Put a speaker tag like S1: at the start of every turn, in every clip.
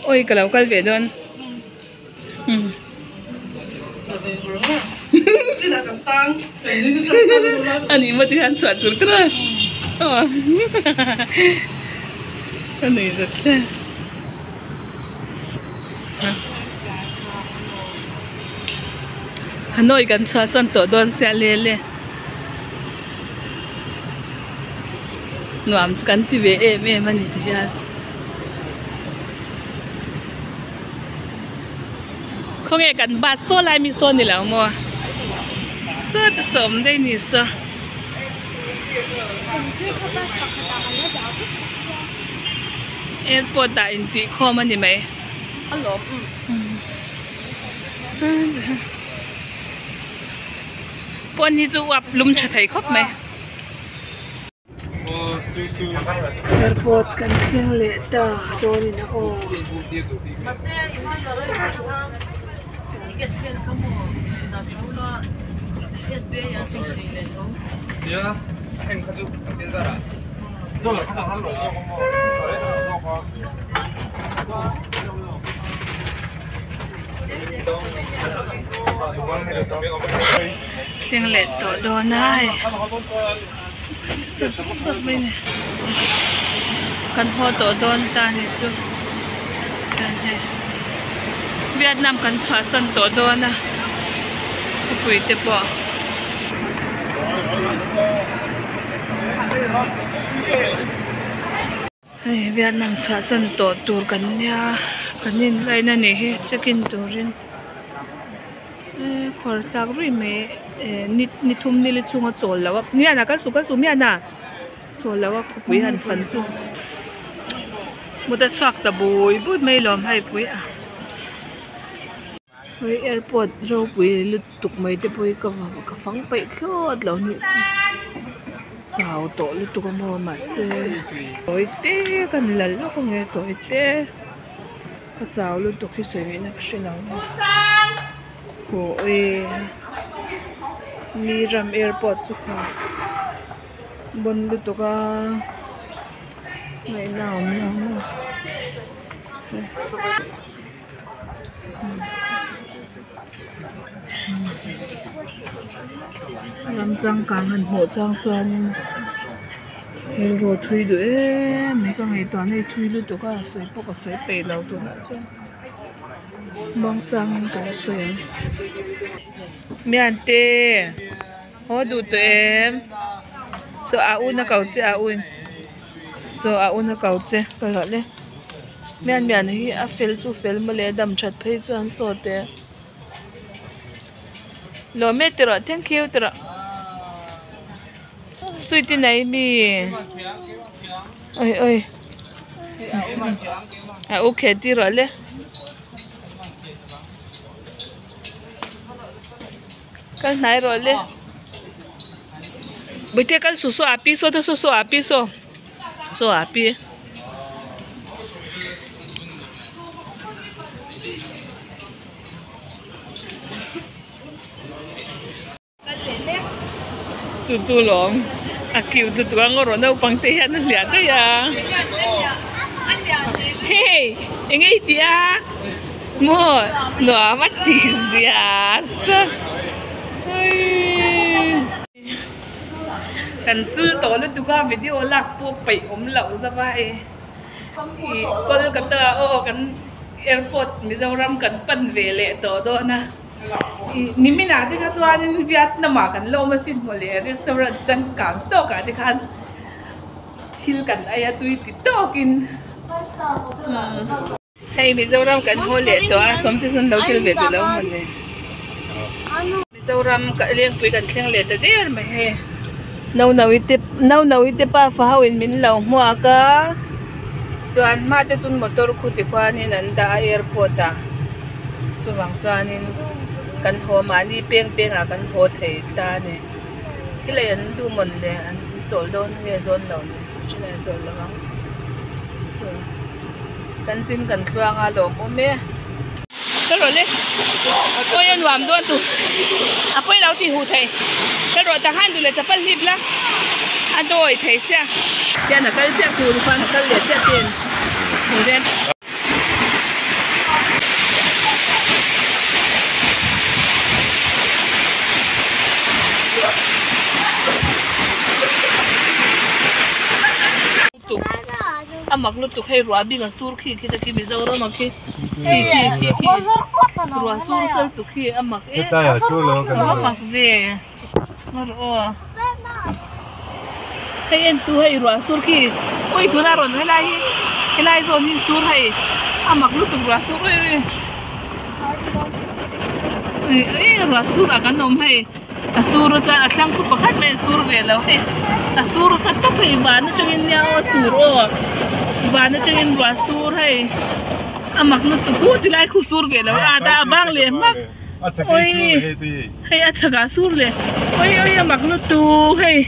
S1: ôi cái lâu cái về đơn anh ấy mà thì hắn soạt được rồi anh ấy rất là Hà Nội gần soạt sân tổ đơn xe lê nuam chukan ti ve em ani ti ya không nghe cần bát số lại mi số này là mua rất sớm đây nè sao airport tại inti kho mà đi mấy alo bọn đi du ập lum chặt thấy khóc mấy airport kan siang le ta doni na ko
S2: ya anh khaju bên ra ra
S1: siang le to do nai sắp bên này căn hộ tổ đôn ta này chú này Việt Nam căn xóa sân tổ đôn à quỷ tiếp bỏ Việt Nam xóa sân tổ tour căn nhà căn nhìn lại nè nè check in tourin khỏi sạc rồi mẹ nít thum nít chung ở chỗ là vậy nè là cái số mẹ nè chỗ là vậy quý hành phần chung một cái sạc tập bùi bút mấy lòm hay quý à với airport rồi quý lụt tục mấy cái bùi cái phẳng bậy khốt lâu nhỉ chào tổ lụt tục mua mà xe tối té cái lần lúc không nghe tối té cái chào lụt tục khi suy nghĩ nó sẽ lâu ôi Miram airport chuka bondu to ka mai naam lam chang kang han ho chang suan hel ro thui du mấy cái ngày toàn này thui lu to ka soi po ka soi pe lau to na chu mong chang ka soi mian te ho du to em so a u na kau che a u so a u na kau che ka lo le mian hi a fel chu fel ma le dam that phei chuan so te lo me te ro thank you te ro suiti nai mi oi a u khe ti ro le kal nai ro le bete kal so api so to so api so api chu long akiu tu tuang ro no pang te han lia ta ya hey engai tia mo no mati zias kan sul to lu tu ka video lak po pai lau za vai ki Kolkata o kan airport Mizoram kan pan ve le to do na nimina ti ka chuan Vietnam kan lo ma sin mole restaurant chang kang to ka ti khan thil kan aya tui ti to kin hey Mizoram kan hole to a som ti san lo til ve tu lo mole Mizoram ka leng pui kan thleng le ta der ma he nau ite pa fa hawin min lo hua ka chuan ma te chun motor khu ti khwanin an da airport a chuwang chuanin kan ho mani peng a kan ho thei ta ne thilai an du mon le an chol don nge don lo ne chune chol lawang kan sin kan thluang a lom me cái rồi lên tôi ăn làm luôn tụ à bây giờ thì hụt thầy cái rồi ta han tụ lại chắp lip lắm anh tôi thấy xe trên là cái xe cùn khoan là cái liệt xe tiền thì đen mặc lúc tụi hay rửa bị ngang sur khi ta khi bây giờ rồi mà khi rửa sur sân tụi khi mặc mặc về mà rồi hay em tụi hay rửa sur khi ôi tụi nào rồi hay lại rồi đi sur hay mặc lúc tụi rửa sur ơi rửa sur à cái nôm hay sur ra à sang tụi bắt hết men sur vềแล้วhay sur sát tóc hay ván cho nên nhau sur và nó chơi rửa sur hay mặc lúc tụi thì lại khu sur vềแล้วđã bang liền mắc ôi hay chắc cả sur liền ôi mặc lúc tụi hay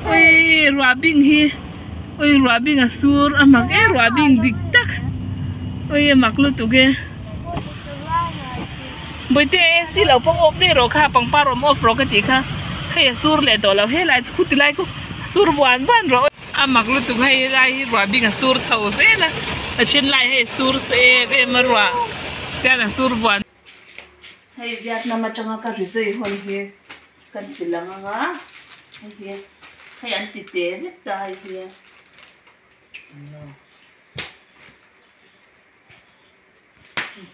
S1: ôi rửa bing hi ôi rửa bing à sur mặc rửa bing địch tắc ôi mặc lúc tụi kia bây giờ xí lâu phong off đây rồi cả phong parom off rồi cái gì cả hay sur liền đó là hay lại khu thì lại khu sur buồn rồi mặc lúc tụi hay lại rửa bing à sur chầu thế là ở trên lại hay sur xe cái mà rửa cái là sur buồn hay Việt Nam mà trong cái rủi ro hồi here cần chỉ là ngã hay ăn thịt tê biết tai here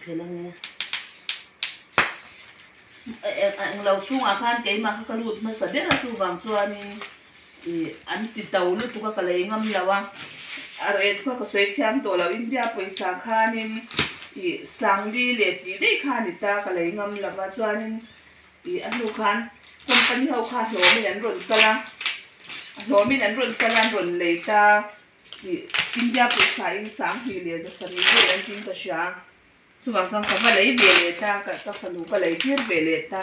S1: cái là nghe anh lâu xuống khan cái mà cái lụt mà sợ biết là su vàng chua ni anh thịt tàu lúc tụi cái lấy ngâm là vàng rồi tụi cái xoay khan tổ là India पैसा khan ni sang đi lệ gì đấy khan thì ta cái lấy ngâm là vàng chua ni anh lúc khan company hậu khan rồi mình ăn rồi cái là rồi mình ăn rồi cái là rồi lấy ta India पैसा in sang thì lệ ra sari rồi anh tin cái sao su vàng sang cái lấy về lệ ta cái phần lũ cái lấy tiền về lệ ta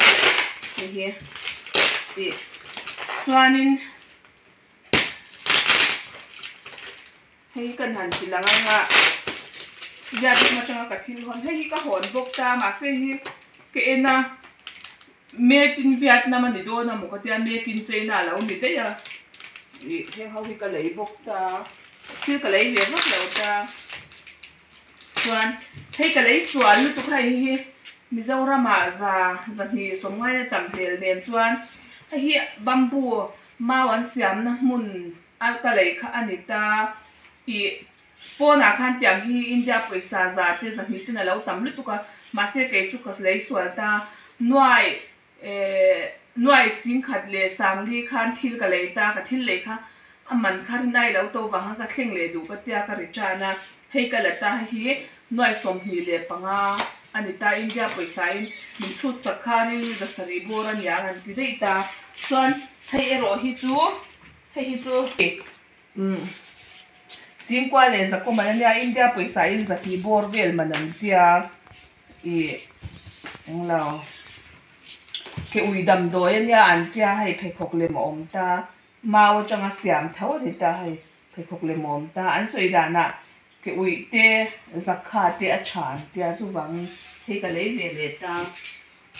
S1: như thế thì cho nên hay cần hẳn chỉ là ngay gia đình mà trong cái thiên hồn hay cái hồn bốc ta mà sẽ cái na made in Vietnam mà đi đâu na một cái made in China là ông biết đấy à hay họ cái lấy bốc ta cái lấy về bốc đầu ta xuân hay cái lấy xuân lúc tụi hay mi dâu ra mà ra thì sống ngay tầm tiền đèn xuân hay bamboo mà vẫn xiêm na mun cái lấy cái anh ta po na khan tiang hi India paisa za te zan hi tin alo tam lu tuka ma se ke chu ka lei swal ta nuai sing khat le sang li khan thil ka lei ta ka thil le kha aman khan nai lo to wa ka thleng le du ka tia ka ri chana hei ka la ta hi nuai som hi le panga ani ta India paisa in min chu sakha ni za sari boran ya an ti dei ta son hei ero hi chu xin qua lệ giặc công anh em India पैसा in giặc thì bor vel mà nằm tia anh lao cái ui đầm đôi anh em tia hay phải khóc lên mồm ta mau cho ngã xiêm thấu thì ta hay phải khóc lên mồm ta anh suy ra nè cái ui te giặc khá te achán tia chú vắng hay cái lấy về lệ ta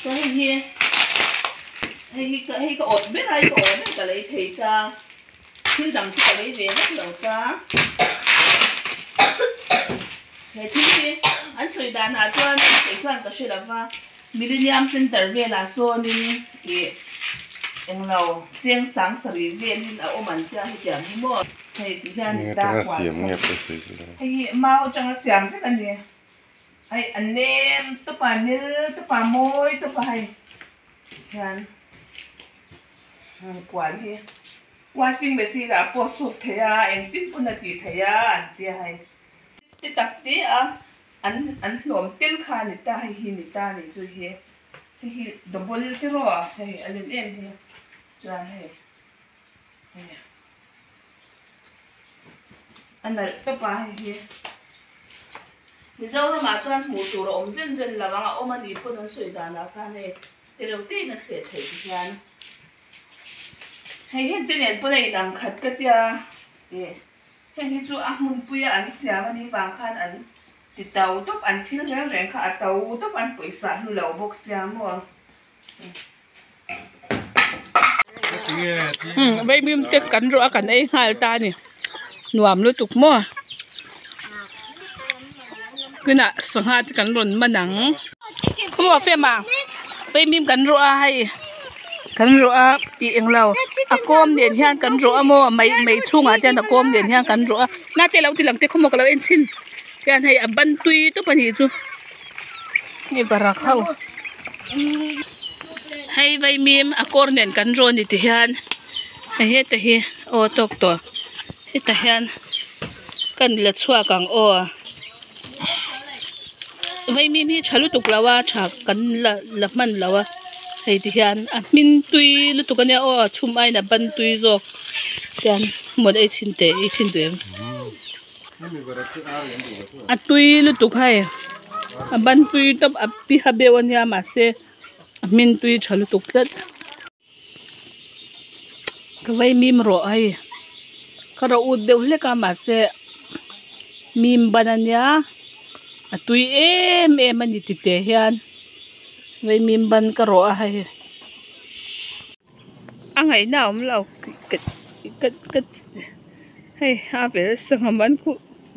S1: cái gì hay cái ổn biết hay cái ổn cái lấy thấy ta thiên đằng cái lấy về rất lâu ta thế thì anh suy đoán là cho cái sự là va Millennium Center về là số nên anh lâu chiang sáng sari về nên ở ôm anh cha hay chẳng mua thì thì ra người ta quả hay mau trong cái xiềng thế anh nhỉ hay anh em tôi bà môi tôi bà hay anh quản thì washing machine là bỏ sụp thế à em tin cũng là gì thế à anh tia hay tí tắc tí à anh lom tel kha ni ta hay hi ni ta ni chu hi double tí rồi hay anh lên em hi cho hay anh là các bà hay hi bây giờ nó mà cho một chỗ ôm dần dần là vàng ôm anh đi có nó sưởi đàn là cái này thì đầu tiên nó sẽ thấy cái này hay hiện tại này bữa nay đang khát cái tia hay chú ăn mun bùi ăn xả mà đi vàng khan ăn thì tàu tóc ăn thiếu ráng ráng khát tàu tóc ăn bưởi xả lẩu bốc xả mua vậy mình chắc cắn rõ cắn ấy hai ta nè nuam luôn tục mua cái nè sang hai cắn rộn mà nắng không có phê mà vậy mình cắn rõ hay cắn rõ bị anh lâu à cơm điện hian cắn rõ mua mấy chung à tiền là cơm điện hian cắn rõ nãy tiền lâu thì làm tiền không có cái lâu anh xin cái này à ban tui tôi ban gì chứนี่บารักเขาให้ไว้มีมอากรเด่นกันโรนดิที่ฮันให้เฮ็ดแต่เฮโอตกตัวเฮ็ดแต่ฮันกันเลือดชัวกังโอไว้มีมีชาลุตุกลาวาฉากกันละมันลาวาให้ที่ฮันมินตุยลุตุกันเนี่ยโอชุมไอน่ะบันตุยจอกกันหมดไอชินเตไอชินเตตุยลุตุกให้บันตุยตับปีฮับเบวันยามาเซมินตุยชาลุตุกตัดก็ไว้มีมรอไอ้ก็เราอุดเดียวเล็กมาเซมีมบันยาตุยมันดิติเตะยันไว้มีมบันก็รอไอ้อังไงหนาวเรากัดให้หาไปสังมันกู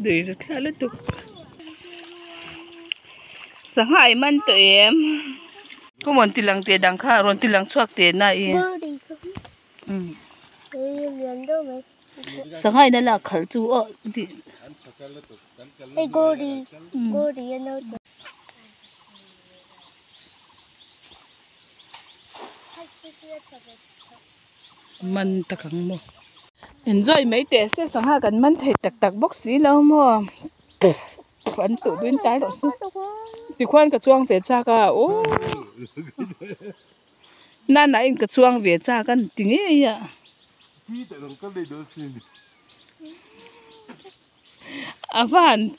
S1: ดูสุดท้ายลุตุกสังหายมันตัวเอ็มก็มันติลังเตดังข้ารอนติลังชวกเตน่าเองสังหายนั่นแหละขัดจูอ๋อดิไอ้โกดีนั่นมันตะขังโม enjoy mấy tệ sẽ sang hai gần mình thấy tạc bốc xí lâu mà vẫn tự đun trái đó chứ thì khoan cái chuông về cha cả ô nan nãy cái chuông về cha cái tiếng ấy à à van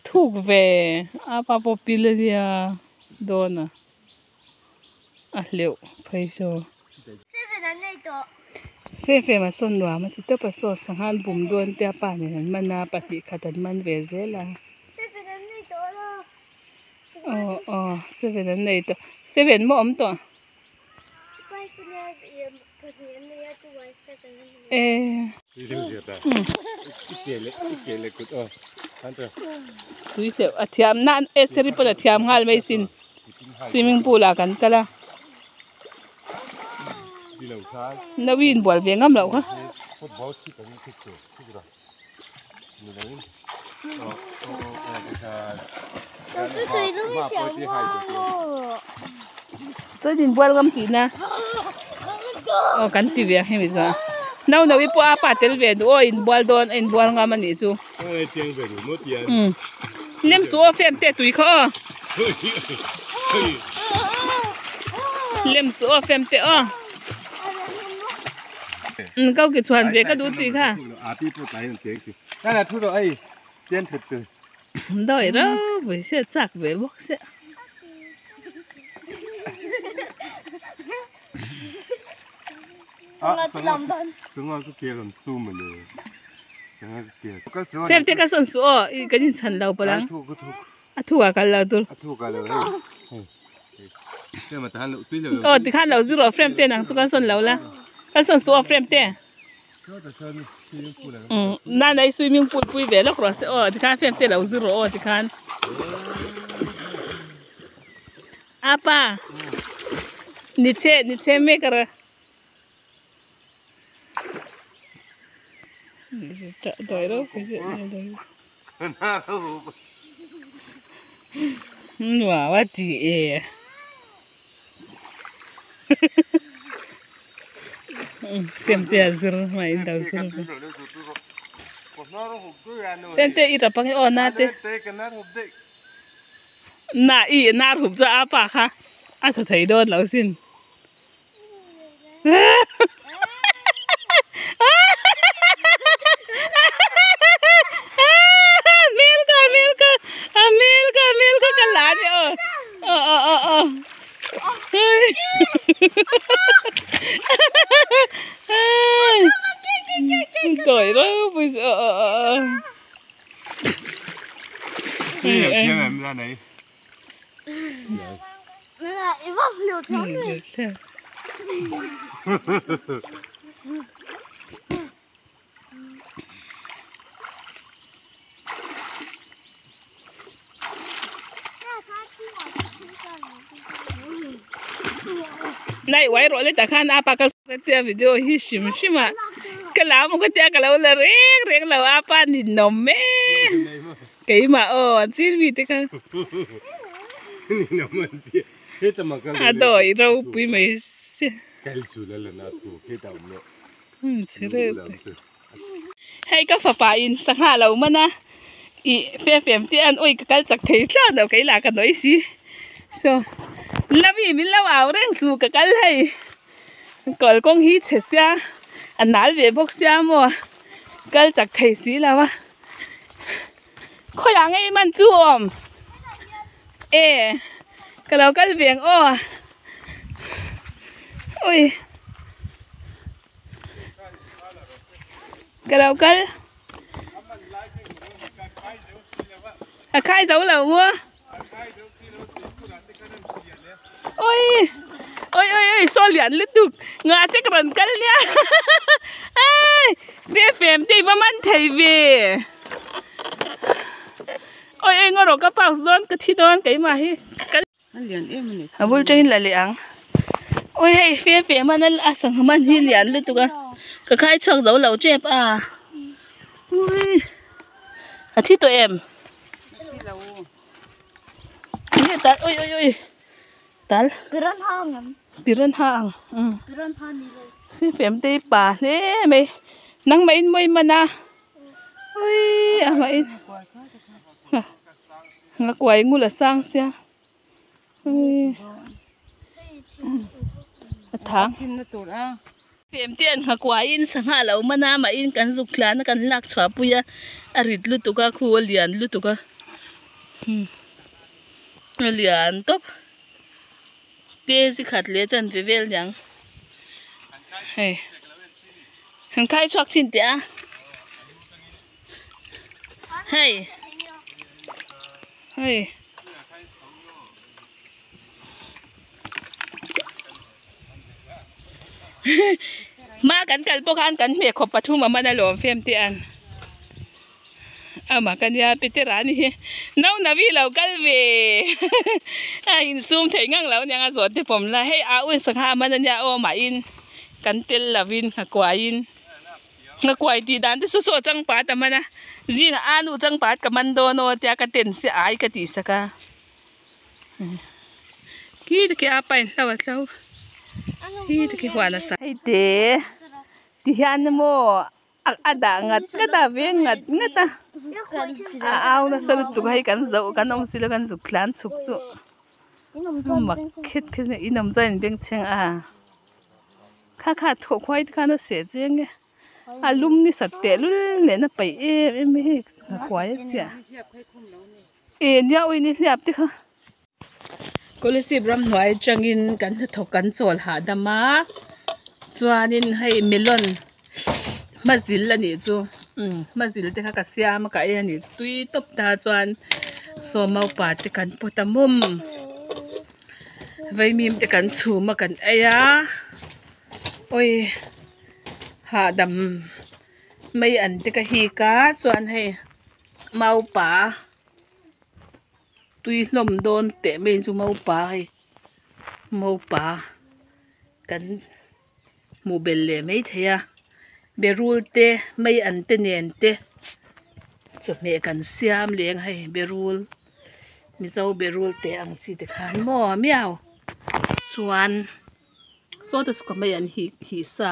S1: thuộc về à ba bộ pin à đó nè à liệu phải sao phê mà son đóa mà chỉ tập so sang han bùm đuôn tia pa này mình na bắt bị khát mình về dễ là seven này to seven mà ấm to tuy thế thiam nan seri pada thiam ngal mai sin swimming pool à kan kala nó win bol về ngâm lẩu hả? Tôi nhìn bol ngâm tí na. Cắn tí về hay sao? Nào nào ipo apa tel về, in bol don, in bol ngâm anh chú. Nem số phèm tê tuổi khó. Lem số phèm tê câu cái chuẩn về cái đút gì cả.
S2: Cái là thu rồi ấy, tiên thật từ.
S1: Đợi đó, với xe chặt với bóc xe.
S2: Xuống cái kia còn zoom mà nữa.
S1: Xem thế cái son số, cái gì chân đầu bao lăng. Thu à cái đầu tôi.
S2: Thu cái đầu đấy. Cái mà ta lẩu tuy là.
S1: Thì khăn lẩu zero frame tên năng số cái son lẩu la. Cái son số frame tên.นั่นไอ้ swimming pool ปุยเวลอกรอเสอที่ข้าเฟมเตเราซื้อรอที่ข้าอาป้านิเช่ไม่กระดอยรู้คือว่าจีเอเต็มเตี้ยซื้อมาอินดาวซื้อเต็มเตี้ยอีรับปังอ๋อน่าเต้น่าอีน่าหุบจะอาปากค่ะอาถอยโดนแล้วสินมิลค์กันหลานเนี่ยTrời đó, bây giờ
S2: Bây giờ theo em ra này.
S3: Là em bóc liều chóng này.
S1: này quay rồi lấy ta khăn apa cái tia video hi sim mà cái lá một cái tia cái lâu là riêng lâu apa nhìn nồng mê cái mà xin vì thế cái à đôi rau bùi mày hay các phật bà in sang hà lâu mà na phê phèm tiền ôi cái chắc thấy sao đâu cái là cái nói gì so là vì mình lâu ảo đang su cái này còn con hít chết xa anh nói về bốc xa mà cái chắc thấy gì là wa khôi làng ấy man chuom ê cái lâu cái viếng ôi cái lâu cái khai dấu lầu mua ôi ôi ôi ôi so liền liên tục ngã sẽ còn cắn nha ai về phèm đi mà man thầy về ôi ôi ngồi rồi các bạn don cái thi don cái mà hi cái vui chơi là liền ôi hay về phèm mà nó sang man hi liền liên tục cái khai chọn dấu lầu chép à ôi thi tụi em ôi ôi ôi tal piran hang phèm tê bà thế mày nắng mấy mây mà na ôi à mày ngã quay ngu là sang xe tháng phèm tiền ngã quay in sang hạ lâu mà na mà in cần dục lá nó cần lạc xóa bùi à rít lút tụ ca khu liền lút tụ ca liền tốt bê gì khát lẽ chân về về nhang hay hàng khai choạc chín tía hay hay mà cắn bốc ăn cắn mẹ khop pathu mà nó lồm phèm tiền mà cái nhà bị tê rán đi nấu navi lâu cái về in zoom thấy ngang lâu nhà rồi thìผมlà hay áo in sang hà mà nhà mà in cắn tel là vin ngã quay thì đàn thì số trăng bát mà na gì là anu trăng bát cái mình đồ nó thì cái tiền sẽ ai cái tí sa ka kia cái apa in lâu kia cái hoa là sao thế thì anh mua ada ngat kata ve ngat ngata au na salut tu hai kan zo kan om sila kan zuk klan chuk chu mak khet khet inom zain beng cheng kha kha tho khoi ka na se cheng alum ni satte lul ne na pai em hi khoi cha e nya oi ni hliap ti kha kolisi bram noi changin kan thok kan chol ha dama chuanin hei melon mazil là nè chú, mazil thì khác xia mà cái này tuy top ta chuan so mau pa thì cần potamum vậy mìm thì cần chủ mà cần ấy ôi hạ đầm mấy anh thì cái hi cá chuan hay mau pa tuy lom đôn tệ bên chú mau pa cần mua bể lệ mấy thế berul te mai an te nen te chu me kan siam leng hai berul mi zo berul te ang chi te khan mo miao chuan so ta suka mai an hi sa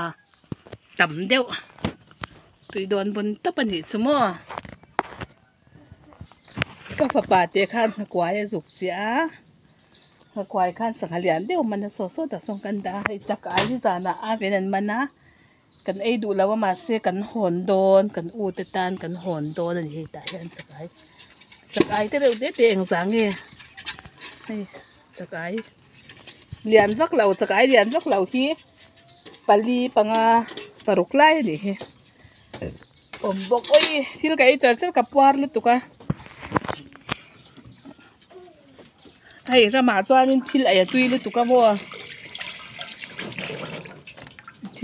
S1: tam deuh tui don bun tapani chumo ka fa pa te khan kwai zuk chia kwai khan sanghalian deuh man so ta song kan da hai chakai ji zana a venan mana kan ei du lawa ma se kan hon don kan u te tan kan hon don ani hei ta hian chakai te reu te eng zang nge hei chakai lian vak lo chakai lian vak lo hi pali panga paruk lai ni hi om bok oi thil kai char kapwar lu tuka hei rama chuanin thil aya tui lu tuka mo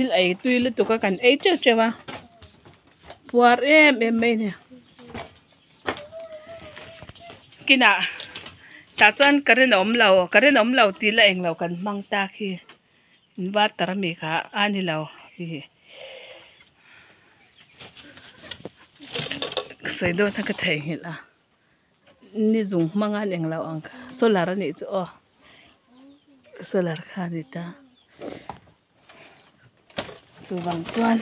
S1: thil ai tui lu tu ka kan ei che chewa puar em mai ne kina ta chuan karen om lo ti la eng lo kan mang ta khi war tar mi kha ani lo hi soi do na ka thai hila ni zung manga leng lo ang solar ni chu o solar kha ni ta chu wang chuan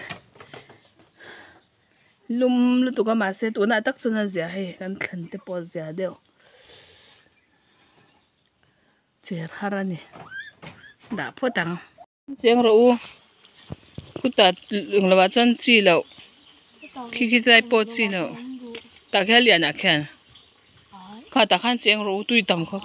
S1: lum lu tu ka ma se tu na tak chuna zia he kan thlan te po zia deu cher harani da photang cheng ro u kuta lunglawa chuan chi lo khi lai po chi lo ta khya lian a khan kha ta khan cheng ro tui tam kha